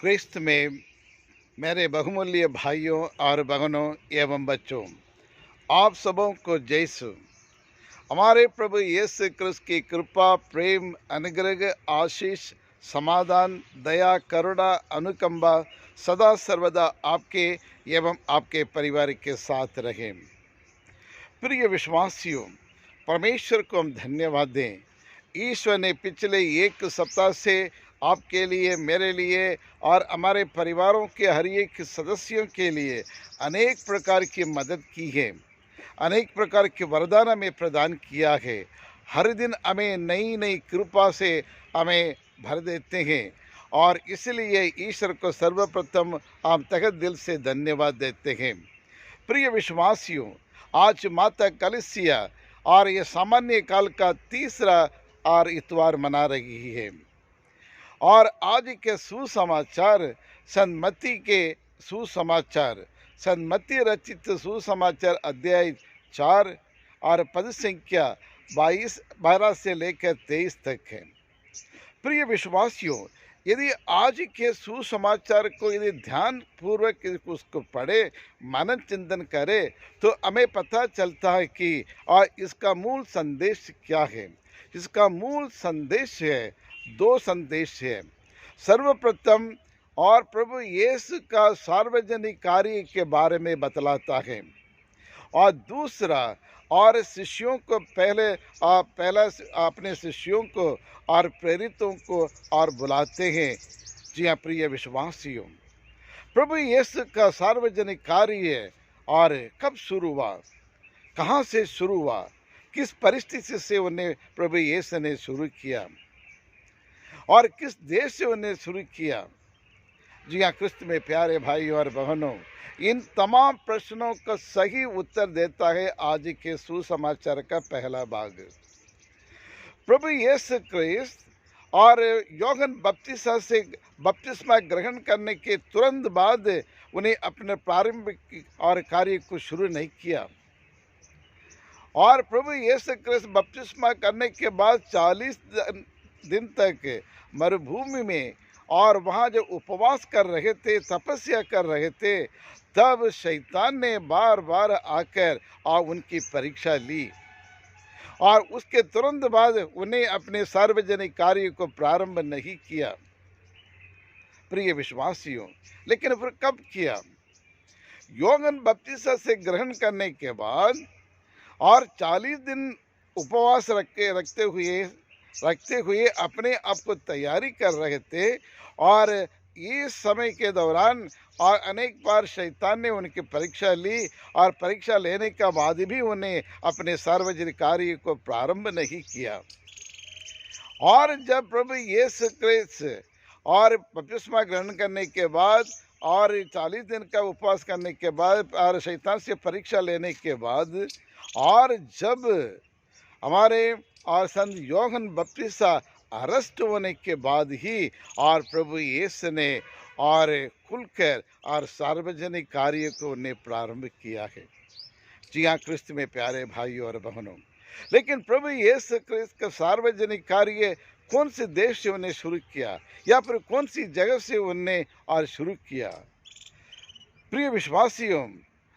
क्रिस्त में मेरे बहुमूल्य भाइयों और बहनों एवं बच्चों, आप सबों को जयसु। हमारे प्रभु यीशु क्रिस्त की कृपा, प्रेम, अनुग्रह, आशीष, समाधान, दया, करुणा, अनुकंपा सदा सर्वदा आपके एवं आपके परिवार के साथ रहे। प्रिय विश्वासियों, परमेश्वर को हम धन्यवाद दें। ईश्वर ने पिछले एक सप्ताह से आपके लिए, मेरे लिए और हमारे परिवारों के हर एक सदस्यों के लिए अनेक प्रकार की मदद की है, अनेक प्रकार के वरदान हमें प्रदान किया है। हर दिन हमें नई नई कृपा से हमें भर देते हैं और इसलिए ईश्वर को सर्वप्रथम हम तहे दिल से धन्यवाद देते हैं। प्रिय विश्वासियों, आज माता कलिसिया और ये सामान्य काल का तीसरा और इतवार मना रही है और आज के सुसमाचार सन्मति के सुसमाचार, सन्मति रचित सुसमाचार अध्याय 4 और पद संख्या 12 से लेकर 23 तक है। प्रिय विश्वासियों, यदि आज के सुसमाचार को यदि ध्यान पूर्वक उसको पढ़े, मनन चिंतन करे, तो हमें पता चलता है कि इसका मूल संदेश क्या है। इसका मूल संदेश है, दो संदेश है। सर्वप्रथम और प्रभु यीशु का सार्वजनिक कार्य के बारे में बतलाता है और दूसरा और शिष्यों को पहला अपने शिष्यों को और प्रेरितों को और बुलाते हैं। जी हाँ प्रिय विश्वासियों, प्रभु यीशु का सार्वजनिक कार्य और कब शुरू हुआ, कहाँ से शुरू हुआ, किस परिस्थिति से उन्हें प्रभु यीशु ने शुरू किया और किस देश से उन्हें शुरू किया। जी हाँ, क्रिस्त में प्यारे भाई और बहनों, इन तमाम प्रश्नों का सही उत्तर देता है आज के सुसमाचार का पहला भाग। प्रभु यीशु क्रिस्त और यूहन्ना बपतिस्मा से बपतिस्मा ग्रहण करने के तुरंत बाद उन्हें अपने प्रारंभिक और कार्य को शुरू नहीं किया और प्रभु यीशु क्रिस्त बपतिस्मा करने के बाद 40 दिन तक मरुभूमि में और वहाँ जो उपवास कर रहे थे, तपस्या कर रहे थे, तब शैतान ने बार बार आकर और उनकी परीक्षा ली और उसके तुरंत बाद उन्हें अपने सार्वजनिक कार्य को प्रारंभ नहीं किया। प्रिय विश्वासियों, लेकिन फिर कब किया? यूहन्ना बपतिस्मा से ग्रहण करने के बाद और 40 दिन उपवास रखते हुए अपने आप को तैयारी कर रहे थे और इस समय के दौरान और अनेक बार शैतान ने उनकी परीक्षा ली और परीक्षा लेने के बाद भी उन्हें अपने सार्वजनिक कार्य को प्रारंभ नहीं किया। और जब प्रभु यीशु क्रिस्त और बपतिस्मा ग्रहण करने के बाद और 40 दिन का उपवास करने के बाद और शैतान से परीक्षा लेने के बाद और जब हमारे और संत यूहन्ना बपतिस्मा अरेस्ट होने के बाद ही और प्रभु यीशु ने और खुलकर और सार्वजनिक कार्य को उन्हें प्रारंभ किया है। जी हाँ, क्रिस्त में प्यारे भाइयों और बहनों, लेकिन प्रभु यीशु क्रिस्त का सार्वजनिक कार्य कौन से देश से उन्हें शुरू किया या फिर कौन सी जगह से उन्हें और शुरू किया? प्रिय विश्वासियों,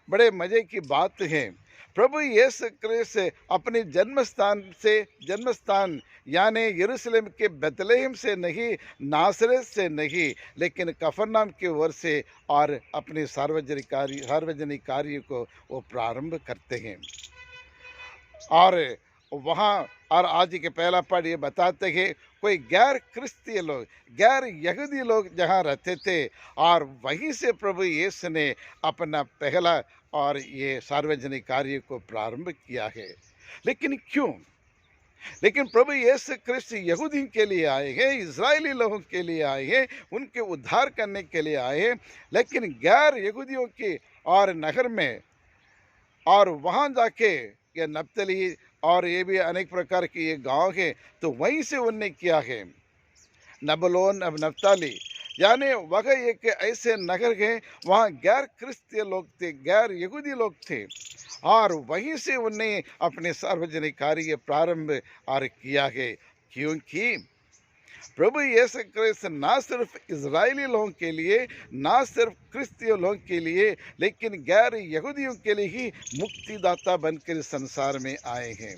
बड़े मजे की बात है, प्रभु यीशु क्रिस्त अपने जन्मस्थान यानी यरूशलेम के बेथलेहम से नहीं, नासरत से नहीं, लेकिन कफरनहूम की ओर से और अपने सार्वजनिक कार्य को वो प्रारंभ करते हैं। और वहाँ और आज के पहला पद ये बताते हैं, कोई गैर क्रिस्तीय लोग, गैर यहूदी लोग जहाँ रहते थे और वहीं से प्रभु यीशु ने अपना पहला और ये सार्वजनिक कार्य को प्रारंभ किया है। लेकिन क्यों? लेकिन प्रभु यीशु क्रिस्त यहूदी के लिए आए हैं, इजरायली लोगों के लिए आए हैं, उनके उद्धार करने के लिए आए हैं। लेकिन गैर यहूदियों के और नगर में और वहाँ जाके ये नप्तली और ये भी अनेक प्रकार के ये गांव है, तो वहीं से उन्होंने किया है। नबलोन अब नप्ताली यानी वह एक ऐसे नगर है वहाँ गैर क्रिस्तीय लोग थे, गैर यहूदी लोग थे और वहीं से उन्हें अपने सार्वजनिक कार्य प्रारंभ और किया है। क्योंकि प्रभु यीशु क्रिस्त ना सिर्फ इजरायली लोगों के लिए, ना सिर्फ क्रिस्तियों लोगों के लिए, लेकिन गैर यहूदियों के लिए ही मुक्तिदाता बनकर इस संसार में आए हैं।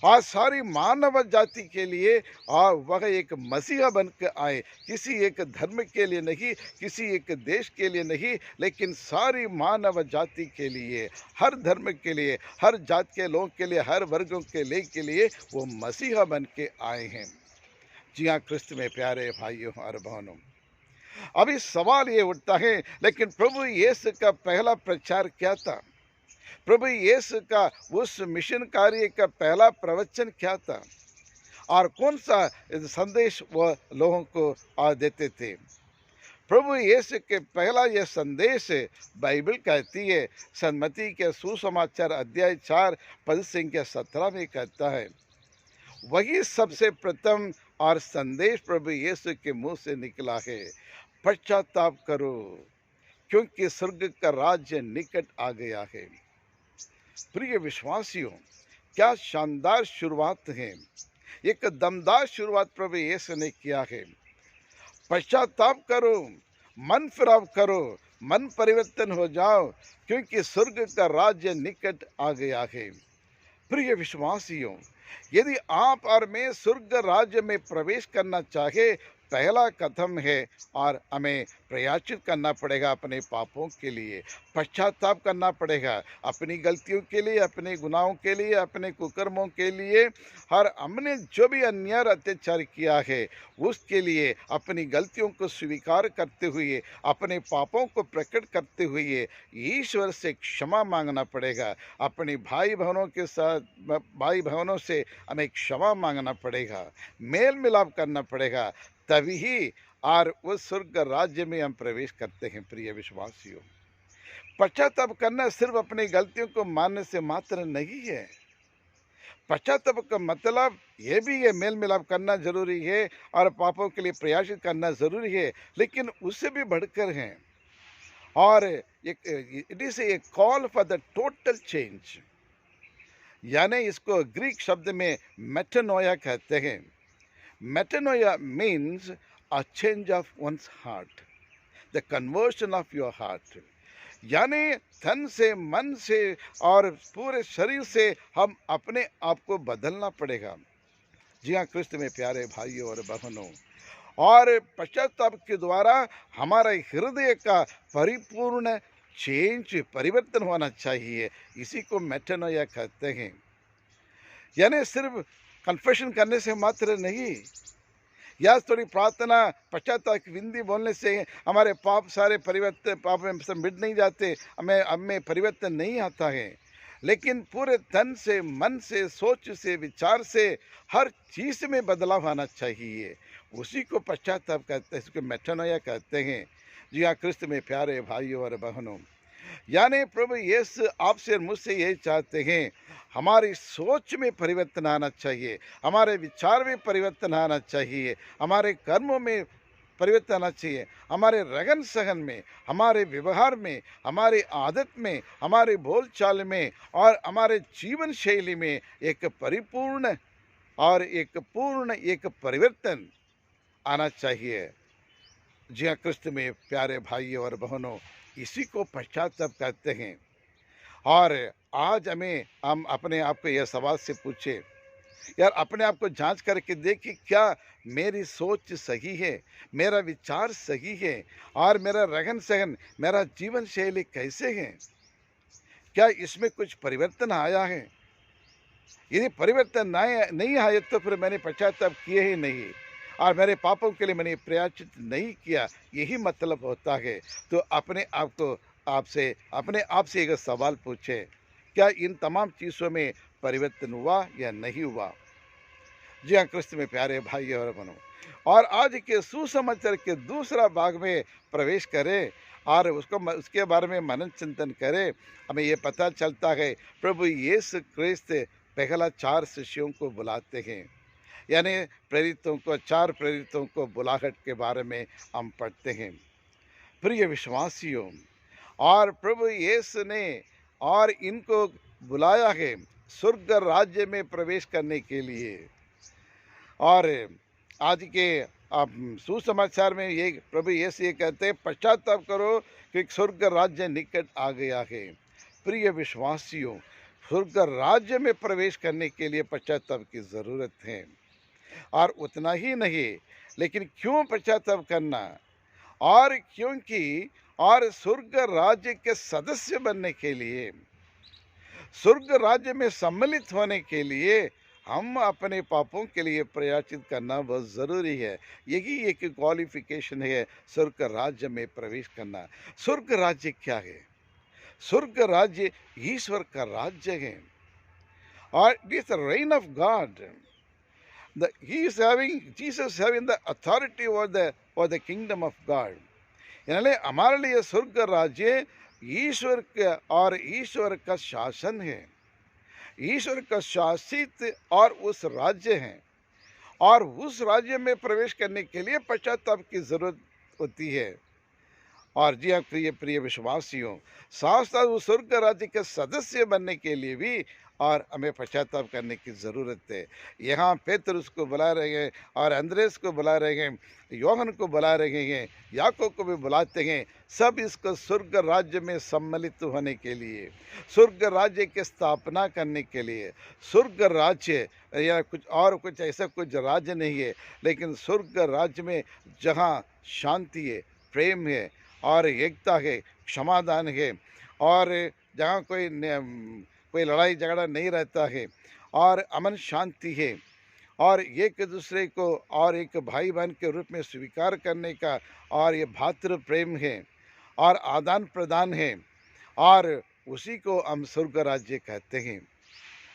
आज सारी मानव जाति के लिए और वह एक मसीहा बन के आए, किसी एक धर्म के लिए नहीं, किसी एक देश के लिए नहीं, लेकिन सारी मानव जाति के लिए, हर धर्म के लिए, हर जात के लोगों के लिए, हर वर्गों के लिए वो मसीहा बन के आए हैं। जी हाँ, क्रिस्त में प्यारे भाइयों और बहनों, अभी सवाल ये उठता है, लेकिन प्रभु यीशु का पहला प्रचार क्या था? प्रभु यीशु का उस मिशन कार्य का पहला प्रवचन क्या था और कौन सा संदेश वह लोगों को देते थे? प्रभु यीशु के पहला यह संदेश बाइबल कहती है, सन्मति के सुसमाचार अध्याय 4 पद संख्या 17 में कहता है, वही सबसे प्रथम और संदेश प्रभु यीशु के मुंह से निकला है, पश्चाताप करो क्योंकि स्वर्ग का राज्य निकट आ गया है। प्रिय विश्वासियों, क्या शानदार शुरुआत है, एक दमदार शुरुआत प्रभु यीशु ने किया है। पश्चाताप करो, मन फिराव करो, मन परिवर्तन हो जाओ क्योंकि स्वर्ग का राज्य निकट आ गया है। प्रिय विश्वासियों, यदि आप और मैं स्वर्ग राज्य में प्रवेश करना चाहे, पहला कदम है और हमें प्रयाचित करना पड़ेगा अपने पापों के लिए, पश्चाताप करना पड़ेगा अपनी गलतियों के लिए, अपने गुनाहों के लिए, अपने कुकर्मों के लिए, और हमने जो भी अन्याय अत्याचार किया है उसके लिए अपनी गलतियों को स्वीकार करते हुए, अपने पापों को प्रकट करते हुए ईश्वर से क्षमा मांगना पड़ेगा। अपने भाई बहनों से हमें क्षमा मांगना पड़ेगा, मेल मिलाप करना पड़ेगा, तभी ही और उस स्वर्ग राज्य में हम प्रवेश करते हैं। प्रिय विश्वासियों, पश्चाताप करना सिर्फ अपनी गलतियों को मानने से मात्र नहीं है। पश्चाताप का मतलब यह भी है, मेल मिलाप करना जरूरी है और पापों के लिए प्रयासित करना जरूरी है, लेकिन उससे भी बढ़कर है और it is a call for the total change, यानी इसको ग्रीक शब्द में मेटानोया कहते हैं। Metanoia means a change of one's heart, the conversion of your heart. यानी तन से, मन से और पूरे शरीर से हम अपने आप को बदलना पड़ेगा। जी हाँ, क्रिस्त में प्यारे भाइयों और बहनों, और पश्चाताप के द्वारा हमारे हृदय का परिपूर्ण चेंज, परिवर्तन होना चाहिए। इसी को मेटानोया कहते हैं। यानी सिर्फ कन्फेशन करने से मात्र नहीं, या थोड़ी प्रार्थना पश्चाताप की विनती बोलने से हमारे पाप सारे पाप में सब मिट नहीं जाते, हमें परिवर्तन नहीं आता है, लेकिन पूरे तन से, मन से, सोच से, विचार से, हर चीज़ में बदलाव आना चाहिए। उसी को पश्चाताप कहते हैं, इसको मेटानोया कहते हैं। जी हाँ, क्रिस्त में प्यारे भाइयों और बहनों, यानी प्रभु यीशु आपसे और मुझसे यही चाहते हैं, हमारी सोच में परिवर्तन आना चाहिए, हमारे विचार में परिवर्तन आना चाहिए, हमारे कर्मों में परिवर्तन आना चाहिए, हमारे रहन सहन में, हमारे व्यवहार में, हमारी आदत में, हमारे बोलचाल में और हमारे जीवन शैली में एक परिपूर्ण और एक परिवर्तन आना चाहिए। जी हाँ, क्रिस्त में प्यारे भाइयों और बहनों, इसी को पश्चाताप कहते हैं। और आज हम अपने आप को यह सवाल से पूछे, यार अपने आप को जांच करके देखिए, क्या मेरी सोच सही है, मेरा विचार सही है और मेरा रहन सहन, मेरा जीवन शैली कैसे है? क्या इसमें कुछ परिवर्तन आया है? यदि परिवर्तन नहीं आया तो फिर मैंने पश्चाताप किए ही नहीं और मेरे पापों के लिए मैंने प्रयाचित नहीं किया, यही मतलब होता है। तो अपने आप से एक सवाल पूछे, क्या इन तमाम चीज़ों में परिवर्तन हुआ या नहीं हुआ? जी हाँ, क्रिस्त में प्यारे भाई और बहनों, और आज के सुसमाचार के दूसरा भाग में प्रवेश करें और उसके बारे में मनन चिंतन करें। हमें ये पता चलता है प्रभु यीशु क्रिस्त पहला 4 शिष्यों को बुलाते हैं, यानी चार प्रेरितों को बुलाहट के बारे में हम पढ़ते हैं। प्रिय विश्वासियों, और प्रभु यीशु ने और इनको बुलाया है स्वर्ग राज्य में प्रवेश करने के लिए, और आज के सुसमाचार में ये प्रभु यीशु ये कहते हैं, पश्चाताप करो कि स्वर्ग राज्य निकट आ गया है। प्रिय विश्वासियों, स्वर्ग राज्य में प्रवेश करने के लिए पश्चाताप की ज़रूरत है। और उतना ही नहीं, लेकिन क्यों पश्चाताप करना, और क्योंकि और स्वर्ग राज्य के सदस्य बनने के लिए, स्वर्ग राज्य में सम्मिलित होने के लिए हम अपने पापों के लिए प्रायश्चित करना बहुत ज़रूरी है। यही एक क्वालिफिकेशन है स्वर्ग राज्य में प्रवेश करना। स्वर्ग राज्य क्या है? स्वर्ग राज्य ईश्वर का राज्य है, और it is the reign of God. Jesus having the authority over the kingdom of God. यानी हमारे लिए स्वर्ग राज्य ईश्वर का और ईश्वर का शासन है, ईश्वर का शासित और उस राज्य है, और उस राज्य में प्रवेश करने के लिए पश्चाताप की जरूरत होती है। और जी हाँ प्रिय प्रिय विश्वासियों, साथ साथ उस स्वर्ग राज्य के सदस्य बनने के लिए भी और हमें पश्चाताप करने की ज़रूरत है। यहाँ पेतरुस को बुला रहे हैं, और अंद्रेस को बुला रहे हैं, योहन को बुला रहे हैं, याकूब को भी बुलाते हैं, सब इसको स्वर्ग राज्य में सम्मिलित होने के लिए, स्वर्ग राज्य की स्थापना करने के लिए। स्वर्ग राज्य या कुछ ऐसा कुछ राज्य नहीं है, लेकिन स्वर्ग राज्य में जहाँ शांति है, प्रेम है और एकता है, क्षमादान है, और जहाँ कोई लड़ाई झगड़ा नहीं रहता है, और अमन शांति है, और एक दूसरे को और एक भाई बहन के रूप में स्वीकार करने का, और ये भातृ प्रेम है और आदान प्रदान है, और उसी को हम स्वर्ग राज्य कहते हैं।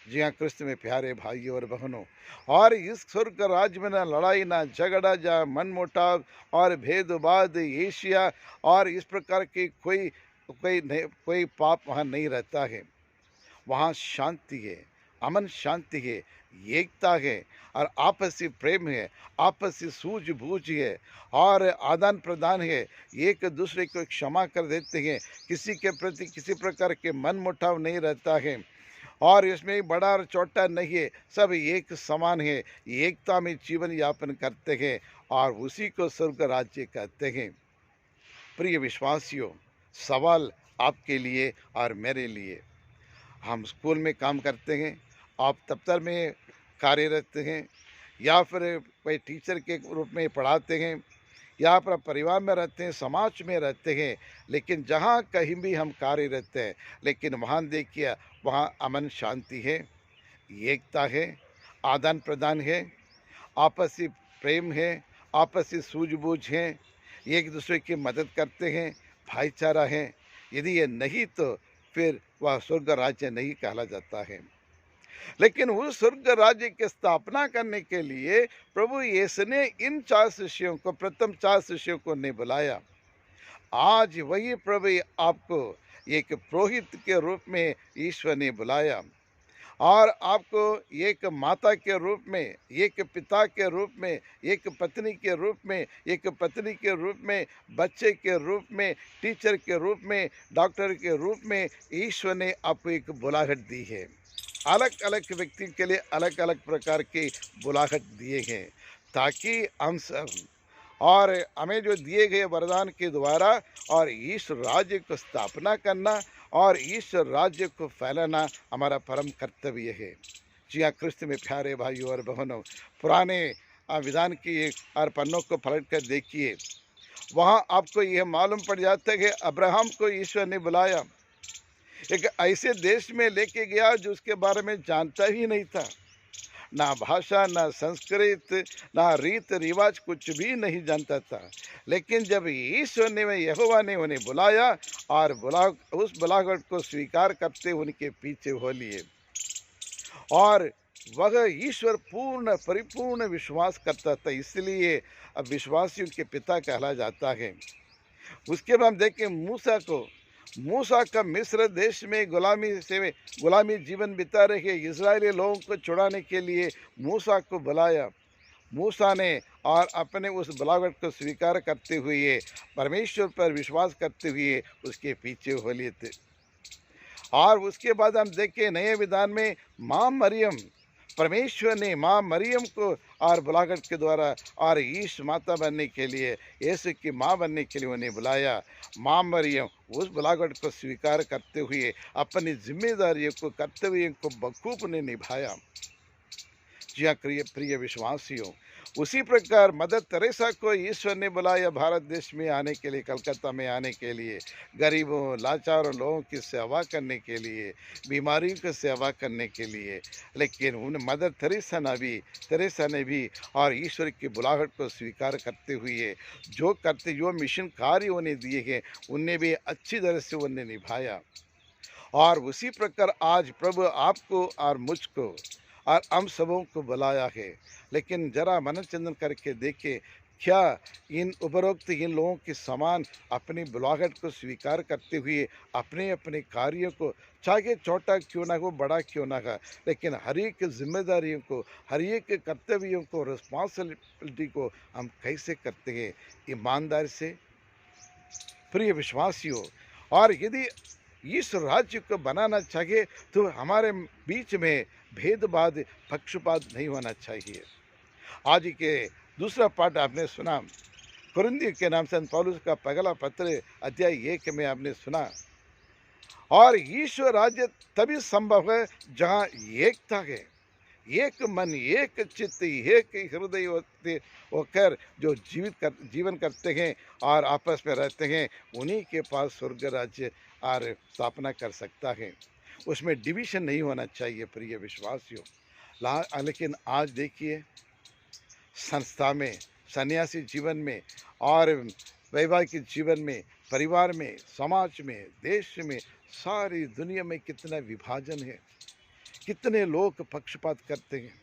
जी हाँ क्रिस्त में प्यारे भाइयों और बहनों, और इस स्वर्ग राज्य में ना लड़ाई, ना झगड़ा, जहाँ मनमुटाव और भेदभाव, एशिया और इस प्रकार की कोई पाप वहाँ नहीं रहता है। वहाँ शांति है, अमन शांति है, एकता है, और आपसी प्रेम है, आपसी सूझबूझ है, और आदान प्रदान है। एक दूसरे को क्षमा कर देते हैं, किसी के प्रति किसी प्रकार के मन मुटाव नहीं रहता है, और इसमें बड़ा और छोटा नहीं है, सब एक समान है, एकता में जीवन यापन करते हैं, और उसी को स्वर्ग राज्य कहते हैं। प्रिय विश्वासियों, सवाल आपके लिए और मेरे लिए, हम स्कूल में काम करते हैं, आप दफ्तर में कार्यरत हैं, या फिर कोई टीचर के रूप में पढ़ाते हैं, या फिर परिवार में रहते हैं, समाज में रहते हैं, लेकिन जहाँ कहीं भी हम कार्यरत हैं, लेकिन वहाँ देखिए, वहाँ अमन शांति है, एकता है, आदान प्रदान है, आपसी प्रेम है, आपसी सूझबूझ है, एक दूसरे की मदद करते हैं, भाईचारा है। यदि ये नहीं तो फिर वह स्वर्ग राज्य नहीं कहला जाता है। लेकिन उस स्वर्ग राज्य की स्थापना करने के लिए प्रभु यीशु ने इन 4 शिष्यों को, प्रथम 4 शिष्यों को नहीं बुलाया। आज वही प्रभु आपको एक पुरोहित के रूप में ईश्वर ने बुलाया, और आपको एक माता के रूप में, एक पिता के रूप में, एक पत्नी के रूप में, एक पत्नी के रूप में, बच्चे के रूप में, टीचर के रूप में, डॉक्टर के रूप में ईश्वर ने आपको एक बुलाहट दी है। अलग अलग व्यक्ति के लिए अलग अलग प्रकार की बुलाहट दिए हैं, ताकि हम सब और हमें जो दिए गए वरदान के द्वारा और इस राज्य को स्थापना करना और इस राज्य को फैलाना हमारा परम कर्तव्य है। जी हाँ क्रिस्त में प्यारे भाइयों और बहनों, पुराने विधान की और पन्नों को पलट कर देखिए, वहाँ आपको यह मालूम पड़ जाता है कि अब्राहम को ईश्वर ने बुलाया, एक ऐसे देश में लेके गया जो उसके बारे में जानता ही नहीं था, ना भाषा, ना संस्कृत, ना रीत रिवाज, कुछ भी नहीं जानता था। लेकिन जब ईश्वर ने, यहोवा ने उन्हें बुलाया और उस बुलाहट को स्वीकार करते उनके पीछे हो लिए, और वह ईश्वर पूर्ण परिपूर्ण विश्वास करता था, इसलिए अब विश्वासियों के पिता कहला जाता है। उसके बाद हम देखें मूसा का मिस्र देश में गुलामी जीवन बिता रहे इजरायली लोगों को छुड़ाने के लिए मूसा को बुलाया। मूसा ने और अपने उस बुलाहट को स्वीकार करते हुए, परमेश्वर पर विश्वास करते हुए उसके पीछे हो लिए थे। और उसके बाद हम देखें नए विधान में माँ मरियम परमेश्वर ने माँ मरियम को और बुलाहट के द्वारा और यीशु माता बनने के लिए, यीशु की माँ बनने के लिए उन्हें बुलाया। माँ मरियम उस बुलाहट को स्वीकार करते हुए अपनी जिम्मेदारियों को, कर्तव्यों को बखूब ने निभाया। जी हाँ, प्रिय प्रिय विश्वासियों, उसी प्रकार मदर तेरेसा को ईश्वर ने बुलाया भारत देश में आने के लिए, कलकत्ता में आने के लिए, गरीबों लाचारों लोगों की सेवा करने के लिए, बीमारियों की सेवा करने के लिए। लेकिन उन मदर तेरेसा ने भी और ईश्वर की बुलाहट को स्वीकार करते हुए जो मिशन कार्य उन्हें दिए हैं, उन्हें भी अच्छी तरह से उन्हें निभाया। और उसी प्रकार आज प्रभु आपको और मुझको और हम सबों को बुलाया है। लेकिन जरा मनोचिंतन करके देखें, क्या इन उपरोक्त इन लोगों के समान अपनी बुलाहट को स्वीकार करते हुए अपने अपने कार्यों को, चाहे छोटा क्यों ना हो बड़ा क्यों ना हो, लेकिन हर एक जिम्मेदारियों को, हर एक कर्तव्यों को, रिस्पॉन्सिबिलिटी को हम कैसे करते हैं? ईमानदारी से, प्रिय विश्वासियों। और यदि इस राज्य को बनाना चाहिए तो हमारे बीच में भेदभाव, पक्षपात नहीं होना चाहिए। आज के दूसरा पाठ आपने सुना, कुरिन्थियों के नाम संत पौलुस का पहला पत्र अध्याय 1 में आपने सुना। और ईश्वर राज्य तभी संभव है जहाँ एकता है, एक मन, एक चित्त, एक हृदय होकर जो जीवन करते हैं और आपस में रहते हैं, उन्हीं के पास स्वर्ग राज्य और स्थापना कर सकता है। उसमें डिवीजन नहीं होना चाहिए प्रिय विश्वासियों। लेकिन आज देखिए, संस्था में, सन्यासी जीवन में और वैवाहिक जीवन में, परिवार में, समाज में, देश में, सारी दुनिया में कितना विभाजन है, कितने लोग पक्षपात करते हैं,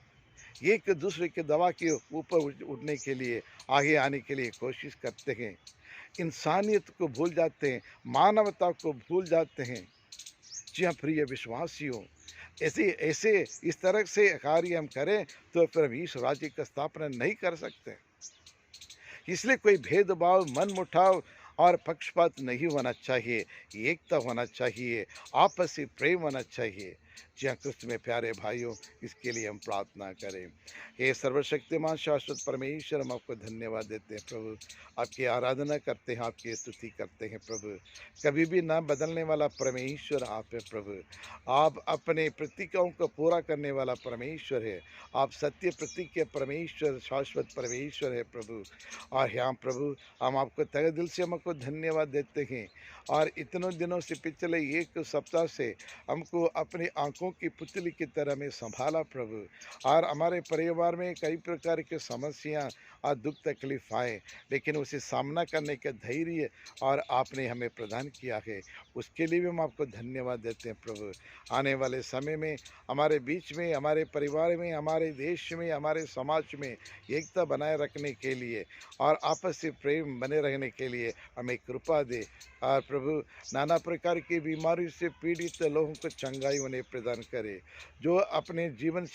एक दूसरे के दवा के ऊपर उठने के लिए, आगे आने के लिए कोशिश करते हैं, इंसानियत को भूल जाते हैं, मानवता को भूल जाते हैं। जी हाँ प्रिय विश्वासियों, ऐसे ऐसे इस तरह से कार्य हम करें तो फिर हम इस राज्य की स्थापना नहीं कर सकते। इसलिए कोई भेदभाव, मनमुटाव और पक्षपात नहीं होना चाहिए, एकता होना चाहिए, आपसी प्रेम होना चाहिए। जी हाँ क्रिस्त में प्यारे भाइयों, इसके लिए हम प्रार्थना करें। हे सर्वशक्तिमान शाश्वत परमेश्वर, हम आपको धन्यवाद देते हैं प्रभु, आपकी आराधना करते हैं, आपकी स्तुति करते हैं प्रभु। कभी भी ना बदलने वाला परमेश्वर आप है प्रभु। आप अपने प्रतिज्ञाओं को पूरा करने वाला परमेश्वर है। आप सत्य प्रतिज्ञा परमेश्वर, शाश्वत परमेश्वर है प्रभु। और हाँ प्रभु, हम आपको तहे दिल से हम आपको धन्यवाद देते हैं। और इतनों दिनों से, पिछले एक सप्ताह से हमको अपनी आंखों की पुतली की तरह में संभाला प्रभु। और हमारे परिवार में कई प्रकार की समस्याएं और दुख तकलीफ आए, लेकिन उसे सामना करने का धैर्य और आपने हमें प्रदान किया है, उसके लिए भी हम आपको धन्यवाद देते हैं प्रभु। आने वाले समय में हमारे बीच में, हमारे परिवार में, हमारे देश में, हमारे समाज में एकता बनाए रखने के लिए और आपसी प्रेम बने रहने के लिए हमें कृपा दे। और प्रभु, नाना प्रकार की बीमारी से पीड़ित लोगों को चंगाई उन्हें प्रदान करे, जो अपने जीवन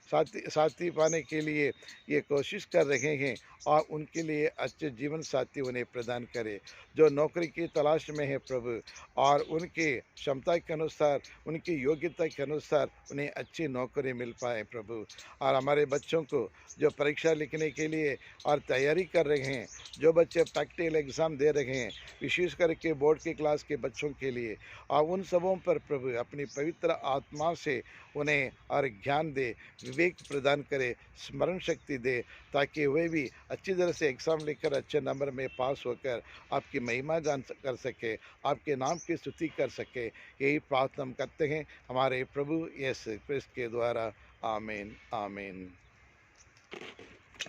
साथी पाने के लिए ये कोशिश कर रहे हैं, और उनके लिए अच्छे जीवन साथी उन्हें प्रदान करे, जो नौकरी की तलाश में है प्रभु, और उनके क्षमता के अनुसार, उनकी योग्यता के अनुसार उन्हें अच्छी नौकरी मिल पाए प्रभु। और हमारे बच्चों को जो परीक्षा लिखने के लिए और तैयारी कर रहे हैं, जो बच्चे प्रैक्टिकल एग्ज़ाम दे रहे हैं, विशेष करके बोर्ड के क्लास के बच्चों के लिए, और उन सबों पर प्रभु अपनी पवित्र आत्मा से उन्हें और ज्ञान दे, विवेक प्रदान करे, स्मरण शक्ति दे, ताकि वे भी अच्छी तरह से एग्ज़ाम लिखकर अच्छे नंबर में पास होकर आपकी महिमा कर सके, आपके नाम की स्तुति कर सके। यही प्रार्थना हम करते हैं हमारे प्रभु यीशु क्रिस्त के द्वारा। आमीन आमीन।